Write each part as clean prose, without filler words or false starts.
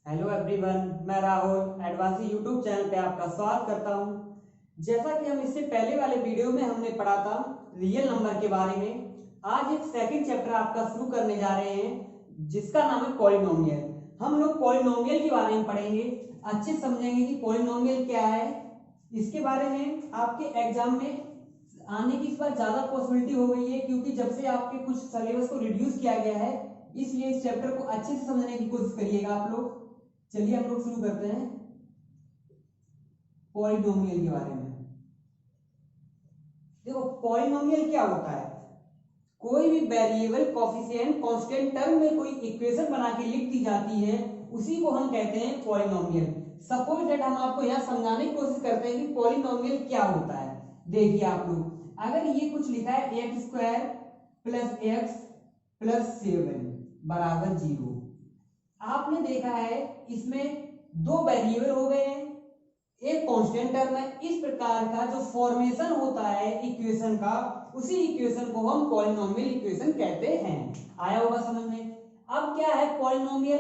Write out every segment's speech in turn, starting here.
Hello everyone, मैं Rahul एडवांसी YouTube channel पे आपका स्वागत करता हूं। जैसा कि हम इससे पहले वाले वीडियो में हमने पढ़ा था रियल नंबर के बारे में, आज एक सेकंड चैप्टर आपका शुरू करने जा रहे हैं जिसका नाम है पॉलिनोमियल। हम लोग पॉलिनोमियल के बारे में पढ़ेंगे, अच्छे से समझेंगे कि पॉलिनोमियल क्या है। इसके बारे में आपके एग्जाम में आने की इस बार ज्यादा पॉसिबिलिटी हो गई है क्योंकि जब से आपके कुछ सिलेबस को रिड्यूस किया गया है, इसलिए इस चैप्टर को अच्छे से समझने की कोशिश करिएगा आप लोग। चलिए हम लोग शुरू करते हैं पॉलिनोमियल के बारे में। देखो पॉलिनोमियल क्या होता है, कोई भी वेरिएबल कोफिशिएंट कांस्टेंट टर्म में कोई इक्वेशन बना के लिख दी जाती है, उसी को हम कहते हैं पॉलिनोमियल। सपोज दैट हम आपको यहां समझाने की कोशिश करते हैं कि पॉलिनोमियल क्या होता है। देखिए आप लोग, अगर ये कुछ लिखा है x square plus x plus 7 बराबर 0, आपने देखा है इसमें दो वेरिएबल हो गए हैं, एक कांस्टेंट टर्म है। इस प्रकार का जो फॉर्मेशन होता है इक्वेशन का, उसी इक्वेशन को हम पॉलिनोमियल इक्वेशन कहते हैं। आया होगा समझ में। अब क्या है पॉलिनोमियल,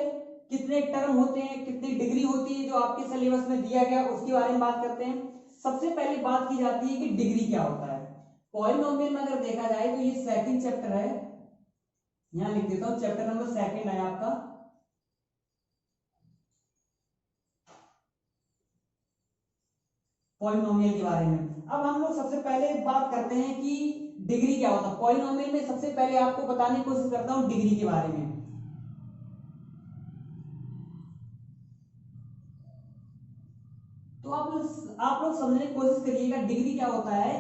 कितने टर्म होते हैं, कितनी डिग्री होती है, जो आपके सिलेबस में दिया गया उसके बारे में बात करते हैं। सबसे पहले बात की जाती है कि डिग्री क्या होता है। पॉलिनोमियल में अगर देखा जाए तो ये सेकंड चैप्टर है, यहां लिख देता हूं, चैप्टर नंबर सेकंड है आपका पॉलिनोमियल के बारे में। अब हम लोग सबसे पहले बात करते हैं कि डिग्री क्या होता है पॉलिनोमियल में। सबसे पहले आपको बताने की कोशिश करता हूं डिग्री के बारे में। तो आप लोग समझने की कोशिश करिएगा डिग्री क्या होता है।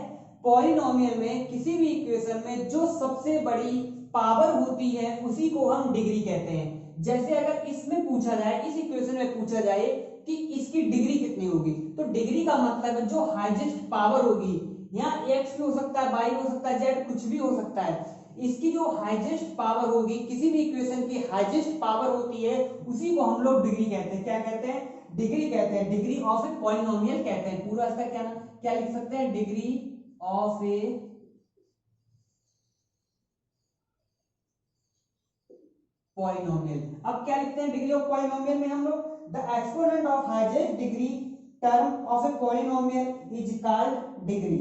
पॉलिनोमियल में किसी भी इक्वेशन में जो सबसे बड़ी पावर होती है उसी को हम डिग्री कहते हैं। जैसे अगर इसमें पूछा जाए, इस इक्वेशन में पूछा जाए कि इसकी डिग्री कितनी होगी, तो डिग्री का मतलब है जो हाईएस्ट पावर होगी। यहाँ एक्स भी हो सकता है, वाई हो सकता है, जेड कुछ भी हो सकता है। इसकी जो हाईएस्ट पावर होगी, किसी भी इक्वेशन की हाईएस्ट पावर होती है, उसी को हम लोग डिग्री कहते हैं। क्या कहते हैं? डिग्री कहते हैं। डिग्री ऑफ ए पॉलिनोमियल कहते हैं। पूरा इसका क्या लिख सकते हैं? Degree of a polynomial. अब क्या लिखते हैं डिग्री ऑफ पॉलिनोमियल में हम लोग? The exponent of highest degree term of a polynomial is called degree.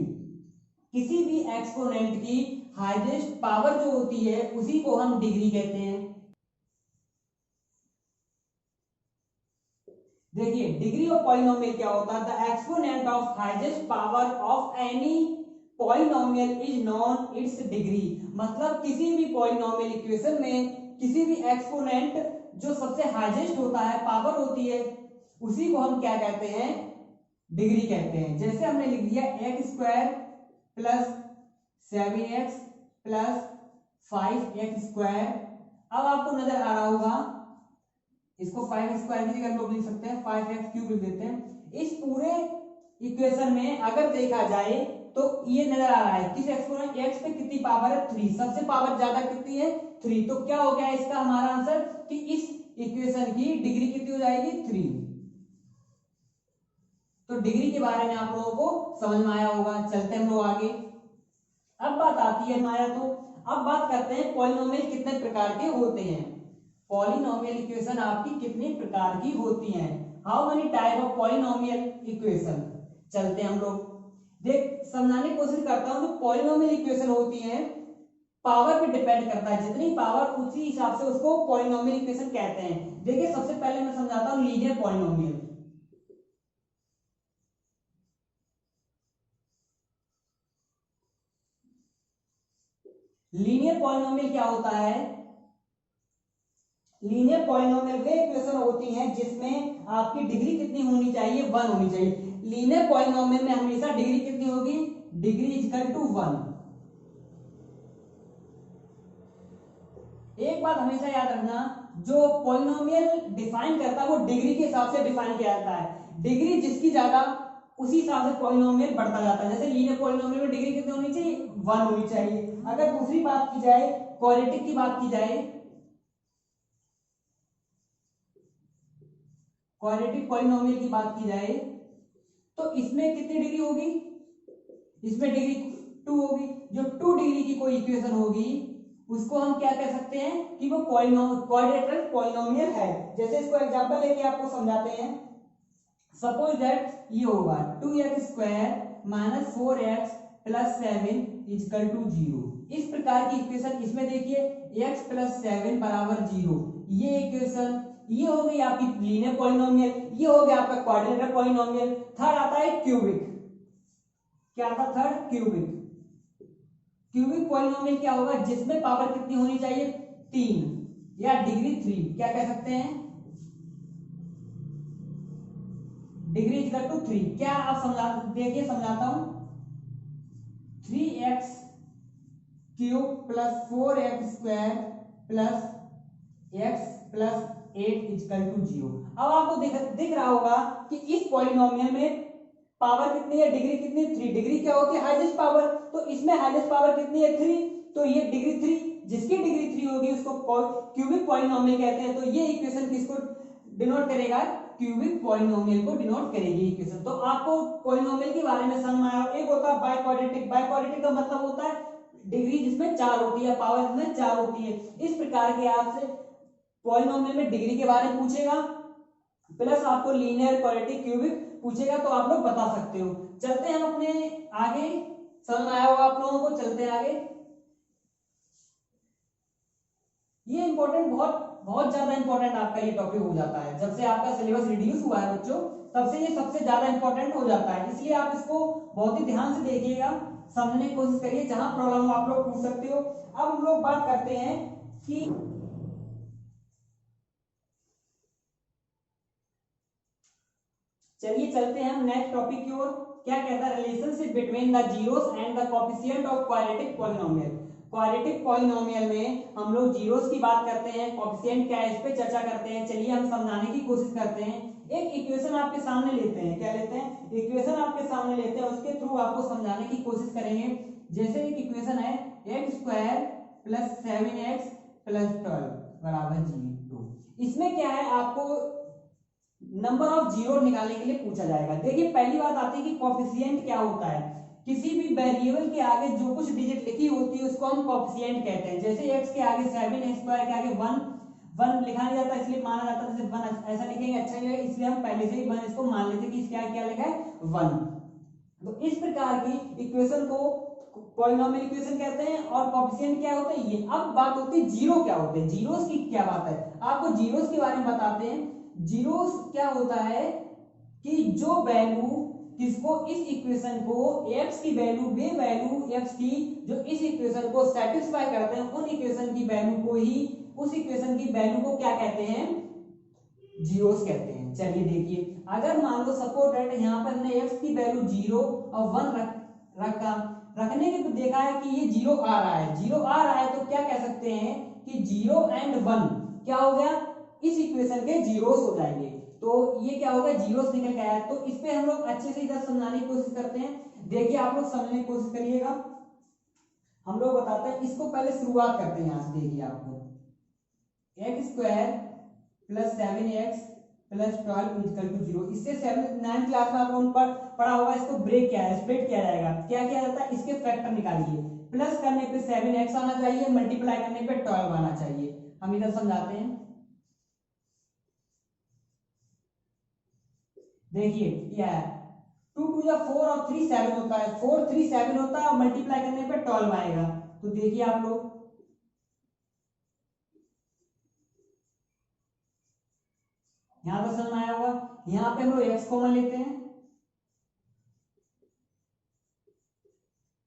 किसी भी एक्सपोनेंट की हाईएस्ट पावर जो होती है उसी को हम डिग्री कहते हैं। देखिए डिग्री ऑफ पॉलिनोमियल क्या होता है? The exponent of highest power of any polynomial is non it's degree. मतलब किसी भी पॉलिनोमियल इक्वेशन में किसी भी एक्सपोनेंट जो सबसे हाईएस्ट होता है, पावर होती है, उसी को हम क्या कहते हैं? डिग्री कहते हैं। जैसे हमने लिख दिया x square plus 7x plus 5x square. अब आपको नजर आ रहा होगा, इसको 5 स्क्वायर की जगह हम लोग लिख सकते हैं 5x क्यूब लिख देते हैं। इस पूरे इक्वेशन में अगर देखा जाए तो ये नजर आ रहा है किस एक्सपोनेंट x पे कितनी पावर है? 3। सबसे पावर ज्यादा कितनी है? 3। तो क्या हो गया इसका हमारा आंसर कि इस इक्वेशन की डिग्री कितनी हो जाएगी? 3। तो डिग्री के बारे में आप लोगों को समझ में आया होगा। चलते हम लोग आगे। अब बात आती है हमारा, तो अब बात करते हैं पॉलिनोमियल कितने प्रकार के होते हैं। पॉलिनोमियल इक्वेशन आपकी कितने प्रकार की होती हैं? How many type of polynomial equation. चलते हैं हम लोग, देख समझाने की कोशिश करता हूं। जो पॉलिनोमियल इक्वेशन होती हैं, पावर पे डिपेंड करता है, जितनी पावर उसी हिसाब से उसको पॉलिनोमियल इक्वेशन कहते हैं। देखिए सबसे पहले मैं समझाता हूं लीनियर पॉलिनोमियल। लीनियर पॉलिनोमियल क्या होता है? लीनियर पॉलिनोमियल वे इक्वेशन होती हैं जिसमें आपकी डिग्री कितनी होनी चाहिए? 1 होनी चाहिए। लीनियर पॉलिनोमियल में हमेशा डिग्री कितनी होगी? Degree equal to 1। एक बात हमेशा याद रखना, जो पॉलिनोमियल डिफाइन करता है वो डिग्री के हिसाब से डिफाइन किया जाता है। डिग्री जिसकी ज्यादा, उसी हिसाब से पॉलिनोमियल बढ़ता जाता है। जैसे लीनियर पॉलिनोमियल में डिग्री कितनी होनी चाहिए? 1 होनी चाहिए। अगर दूसरी बात की जाए, क्वाड्रेटिक की बात की जाए, क्वाड्रेटिक पॉलिनोमियल की बात की जाए, तो इसमें कितनी डिग्री होगी? इसमें डिग्री 2 होगी। जो 2 डिग्री की कोई इक्वेशन होगी उसको हम क्या कह सकते हैं कि वो क्वाड्रेटर पॉलिनोमियल है। जैसे इसको एग्जांपल लेके आपको समझाते हैं। सपोज दैट ये होगा 2x² minus 4x plus 7 is equal to 0। इस प्रकार की इक्वेशन, इसमें देखिए x प्लस 7 बराबर 0, ये इक्वेशन, ये हो गई आपकी लीनियर पॉलिनोमियल, ये हो गया आपका क्वाड्रेटर पॉलिनोमियल। थर्ड आता है क्यूबिक। क्या आता है थर्ड? क्यूबिक। क्यूबिक पॉलिनोमियल क्या होगा? जिसमें पावर कितनी होनी चाहिए? 3 या डिग्री 3, क्या कह सकते हैं? Degree equal to 3। क्या आप समझा, देखिए समझाता हूं। 3x cube plus 4x² plus x plus 8 equal to 0। अब आपको दिख रहा होगा कि इस पॉलिनोमियल में पावर कितनी है? डिग्री कितनी है? 3। डिग्री क्या होती है? Highest power. तो इसमें हाईएस्ट पावर कितनी है? 3। तो ये डिग्री 3, जिसकी डिग्री 3 होगी उसको क्यूबिक पॉलिनोमियल कहते हैं। तो ये इक्वेशन किसको डिनोट करेगा? क्यूबिक पॉलिनोमियल को डिनोट करेगी इक्वेशन। तो आपको पॉलिनोमियल के बारे में समझ में आया। एक होता है बाइक्वाड्रेटिक। बाइक्वाड्रेटिक का मतलब होता है डिग्री जिसमें 4 होती है, पावर जिसमें 4 होती है। इस प्रकार के आपसे पॉलिनोमियल में डिग्री के बारे में पूछेगा, प्लस आपको लीनियर, क्वाड्रेटिक, क्यूबिक पूछेगा, तो आप लोग बता सकते हो। चलते हैं हम अपने आगे। समझ आया होगा आप लोगों को, चलते हैं आगे। ये इंपॉर्टेंट, बहुत बहुत ज्यादा इंपॉर्टेंट आपका ये टॉपिक हो जाता है। जब से आपका सिलेबस रिड्यूस हुआ है बच्चों, तब से ये सबसे ज्यादा इंपॉर्टेंट हो जाता है। इसलिए आप इसको बहुत ही ध्यान से देखिएगा, समझने की कोशिश करिए। जहां प्रॉब्लम हो आप लोग पूछ सकते हो। अब हम लोग बात करते हैं कि चलिए चलते हैं हम नेक्स्ट टॉपिक की ओर। क्या कहता है? Relationship between the zeros and the coefficient of quadratic polynomial. Quadratic polynomial में हम लोग जीरोस की बात करते हैं, कोएफिशिएंट क्या है इस पे चर्चा करते हैं। चलिए हम समझाने की कोशिश करते हैं। एक इक्वेशन आपके सामने लेते हैं। क्या लेते हैं? इक्वेशन आपके सामने लेते हैं, उसके थ्रू आपको समझाने की कोशिश करेंगे। जैसे एक इक्वेशन है x² प्लस 7x प्लस 12 बराबर 0। इसमें क्या है? आपको नंबर ऑफ जीरो निकालने के लिए पूछा जाएगा। देखिए पहली बात आती है कि कोएफिशिएंट क्या होता है। किसी भी वेरिएबल के आगे जो कुछ डिजिट लिखी होती है उसको हम कोएफिशिएंट कहते हैं। जैसे x के आगे 7, x² के आगे 1 लिखा नहीं जाता, इसलिए माना जाता है जैसे 1 ऐसा लिखेंगे अच्छा नहीं लगेगा, इसलिए हम पहले से ही 1 इसको मान लेते हैं कि क्या क्या लिखा है? 1। तो इस प्रकार की इक्वेशन को पॉलिनोमियल इक्वेशन कहते हैं। और कोएफिशिएंट क्या होता है? ये। अब बात होती है जीरो क्या होते हैं। जीरोस की क्या बात है, आपको जीरोस के बारे में बताते हैं। जीरोस क्या होता है कि जो वैल्यू किसको, इस इक्वेशन को, x की वैल्यू, वे वैल्यू x की जो इस इक्वेशन को सेटिस्फाई करते हैं, उन इक्वेशन की वैल्यू को ही, उस इक्वेशन की वैल्यू को क्या कहते हैं? जीरोस कहते हैं। चलिए देखिए, अगर मान लो सपोज दैट यहाँ पर हमने x की वैल्यू 0 और 1 रखने के बाद देखा है कि ये 0 आ रहा है, 0 आ रहा है, तो क्या कह सकते हैं कि 0 एंड 1 क्या हो गया? इस इक्वेशन के जीरोस हो जाएंगे। तो ये क्या होगा? जीरोस निकल के आया। तो इस पे हम लोग अच्छे से इधर समझाने की कोशिश करते हैं। देखिए आप लोग समझने की कोशिश करिएगा। हम लोग बताते हैं, इसको पहले शुरुआत करते हैं। यहां से देखिए आपको x² plus 7x plus 12 equal to 0। इससे 9th क्लास में आप लोगों पर पढ़ा होगा। इसको ब्रेक किया है, स्प्लिट किया जाएगा। क्या किया जाता है? इसके फैक्टर निकालिए। प्लस करने पे 7x आना चाहिए, मल्टीप्लाई करने पे 12 आना चाहिए। हम इधर समझाते हैं। देखिए क्या है, 2 2 या 4 और 3 7 होता है, 4 3 7 होता है, और मल्टीप्लाई करने पे 12 आएगा। तो देखिए आप लोग, यहां पर समझ आया होगा। यहां पे हम लोग x कॉमन लेते हैं,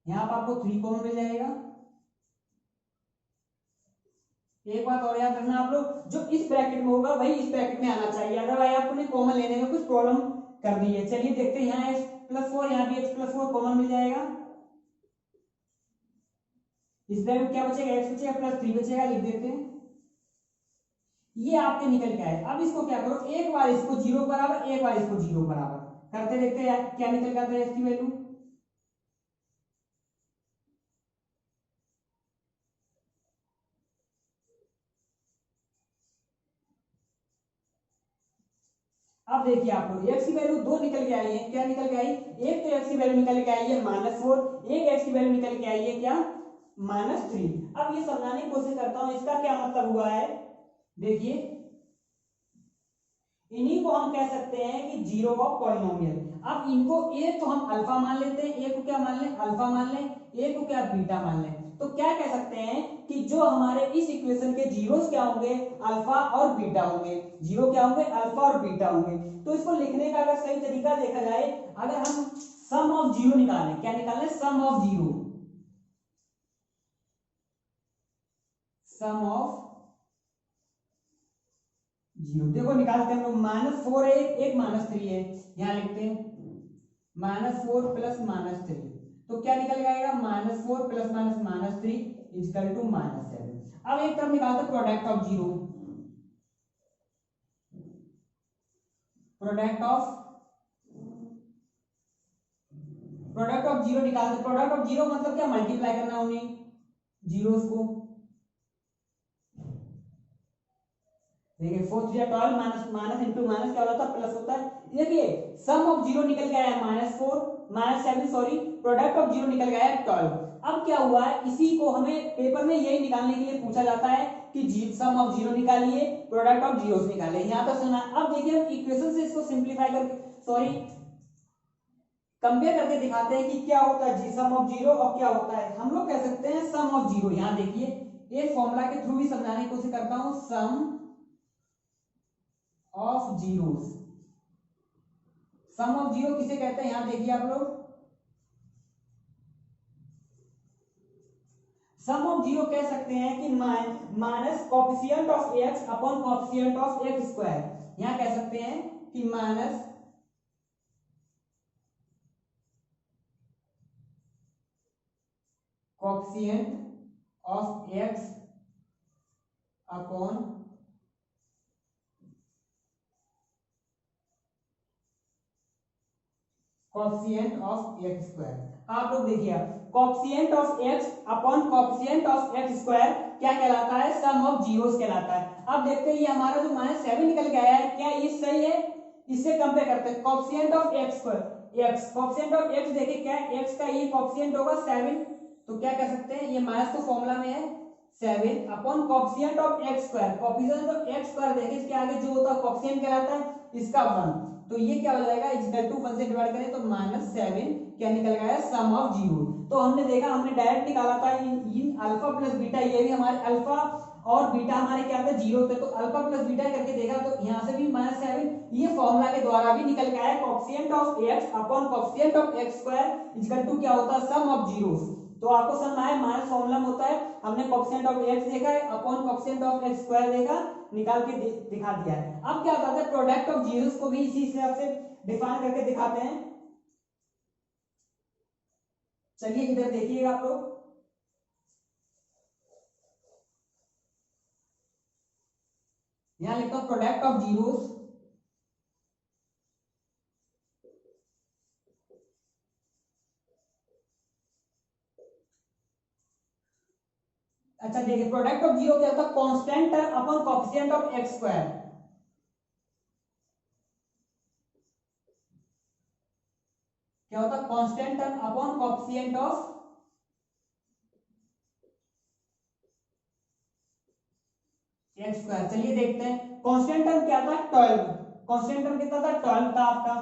यहां पर आपको 3 कॉमन मिल जाएगा। एक बात और याद रखना आप लोग, जो इस ब्रैकेट में होगा वही इस ब्रैकेट में आना चाहिए, अदरवाइज आपको कॉमन लेने में कुछ प्रॉब्लम कर दी है। चलिए देखते हैं, यहाँ x+4, यहाँ भी x+4 कॉमन मिल जाएगा। इस ब्रैकेट क्या बचेगा? x बचेगा प्लस 3 बचेगा, लिख देते हैं। ये आपके निकल के आए। अब इसको क्या करो, एक बार इसको 0 बराबर, एक बार इसको 0 बराबर करते देखते हैं क्या निकल के आता है इसकी वैल्यू। अब देखिए आप लोग, x की वैल्यू 2 निकल के आई है। क्या निकल के आई? एक तो x की वैल्यू निकल के आई है -4, एक x की वैल्यू निकल के आई है क्या? -3। अब ये समझाने की कोशिश करता हूं इसका क्या मतलब हुआ है। देखिए इन्हीं को हम कह सकते हैं कि जीरो ऑफ पॉलिनोमियल। अब इनको ए तो हम अल्फा मान लेते हैं, ए को क्या मान लें, अल्फा मान लें, ए को क्या बीटा मान लें। तो क्या कह सकते हैं कि जो हमारे इस इक्वेशन के जीरोस क्या होंगे, अल्फा और बीटा होंगे। जीरो क्या होंगे, अल्फा और बीटा होंगे। तो इसको लिखने का अगर सही तरीका देखा जाए, अगर हम सम ऑफ जीरो निकालें, क्या निकालें, sum of zero, sum of zero. देखो निकालते हैं हम लोग, -4 है, एक -3 है, यहां लिखते हैं -4 प्लस -3। तो क्या निकल जाएगा, -4 प्लस -3 इक्वल टू -7। अब एक तरफ निकालते हैं product of zero, product of zero निकालते। प्रोडक्ट ऑफ जीरो मतलब क्या, मल्टीप्लाई करना उन्हें जीरोस को। देखिए 4 3 12 माइनस माइनस इंटू माइनस क्या होता है, प्लस होता है। देखिए सम ऑफ जीरो निकल गया है -4 -7 सॉरी, प्रोडक्ट ऑफ जीरो निकल गया है 12। अब क्या हुआ है, इसी को हमें पेपर में यही निकालने के लिए पूछा जाता है कि सम ऑफ जीरो निकालिए, प्रोडक्ट ऑफ जीरो निकालिए। यहां तक सुना। अब देखिए हम इक्वेशन से इसको सिंप्लीफाई करके सॉरी कंपेयर करके दिखाते हैं कि क्या होता है सम ऑफ जीरो और क्या होता है। हम लोग कह सकते हैं सम ऑफ जीरो, यहां देखिए एक फॉर्मूला के थ्रू भी समझाने की कोशिश करता हूं, sum of zeros. Sum of zero किसे कहते हैं, यहां देखिए आप लोग, सम ऑफ जीरो कह सकते हैं कि minus coefficient of x upon coefficient of x square. यहां कह सकते हैं कि minus coefficient of x upon coefficient of x square. आप लोग देखिए coefficient of x upon coefficient of x square क्या कहलाता है, सम ऑफ जीरोस कहलाता है। अब देखते हैं ये हमारा जो -7 निकल के आया है, क्या ये सही है, इससे कंपेयर करते हैं coefficient of x square, x coefficient of x देखिए क्या है, एक्स का ये कोफिशिएंट होगा 7। तो क्या कह सकते हैं, ये माइनस तो फॉर्मूला में है 7 upon coefficient of x square. Coefficient of x square देखिए इसके आगे जो होता है कोफिशिएंट कहलाता है इसका 1। तो ये क्या हो जाएगा, इक्वल टू 1 से डिवाइड करें तो -7 क्या निकल गया, सम ऑफ जीरो। तो हमने देखा, हमने डायरेक्ट निकाला था इन अल्फा प्लस बीटा, ये भी हमारे अल्फा और बीटा हमारे क्या था, जीरो थे। तो अल्फा प्लस बीटा करके देखा तो यहाँ से भी -7, ये फॉर्मूला के द्वारा भी निकल के आया coefficient of x upon coefficient of x square equal to क्या होता है, सम ऑफ जीरोस। तो आपको समझ आया, माइनस फॉर्मूला में होता है, हमने कोफिशिएंट ऑफ एक्स देखा है upon coefficient of x square देखा, निकाल के दिखा दिया है। अब क्या होता है, प्रोडक्ट ऑफ जीरोस को भी इसी हिसाब से डिफाइन करके दिखाते हैं। चलिए इधर देखिएगा आप लोग, यहां लिखता हूं प्रोडक्ट ऑफ जीरोस अच्छा देखिए प्रोडक्ट ऑफ जीरो क्या होता है, constant term upon coefficient of x square. क्या होता है, constant term upon coefficient of x square. चलिए देखते हैं कांस्टेंट टर्म क्या था, 12। कांस्टेंट टर्म कितना था, 12 था आपका।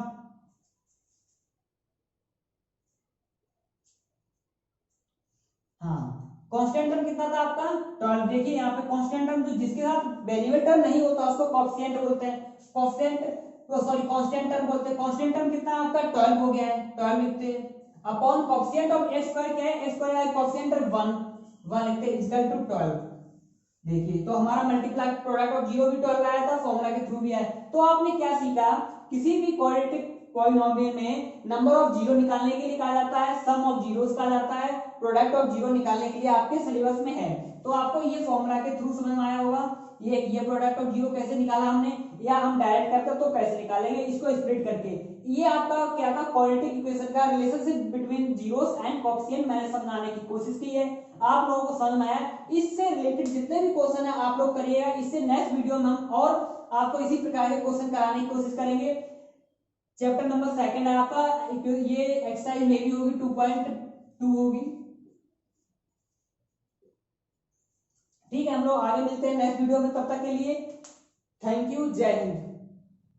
हाँ कांस्टेंट टर्म कितना था आपका, 12। देखिए यहाँ पे कांस्टेंट टर्म जो जिसके साथ वेरिएबल टर्म नहीं होता उसको कोएफिशिएंट बोलते हैं, कोएफिशिएंट सॉरी कांस्टेंट टर्म बोलते हैं। कांस्टेंट टर्म कितना आपका 12 हो गया है, 12 लिखते हैं upon coefficient of x square क्या है, एक्स स्क्वायर है कोएफिशिएंट 1 लिखते हैं इक्वल टू 12। देखिए तो हमारा मल्टीप्लाई प्रोडक्ट ऑफ जीरो भी 12 आया था, फॉर्मूला के थ्रू भी आया। तो आपने क्या सीखा, किसी भी क्वाड्रेटिक पॉलिनोमियल में नंबर ऑफ जीरो निकालने के लिए कहा जाता है सम ऑफ जीरोस कहा जाता है, प्रोडक्ट ऑफ जीरो निकालने के लिए आपके सिलेबस में है। तो आपको ये फॉर्मूला के थ्रू समझ में आया होगा, ये प्रोडक्ट ऑफ जीरो कैसे निकाला हमने, या हम डायरेक्ट करते तो कैसे निकालेंगे, इसको स्प्लिट करके। ये आपका क्या था, क्वाड्रेटिक इक्वेशन का relationship between zeros and coefficient मैंने समझाने की कोशिश की है, आप लोगों को समझ में आया। इससे रिलेटेड जितने भी क्वेश्चन है आप लोग करिएगा, इससे नेक्स्ट वीडियो में हम और आपको इसी प्रकार के क्वेश्चन कराने की कोशिश करेंगे। चैप्टर नंबर 2 है आपका, ये एक्सरसाइज में भी होगी 2.2 होगी। ठीक है, हम लोग आगे मिलते हैं नेक्स्ट वीडियो में, तब तक के लिए थैंक यू, जय हिंद।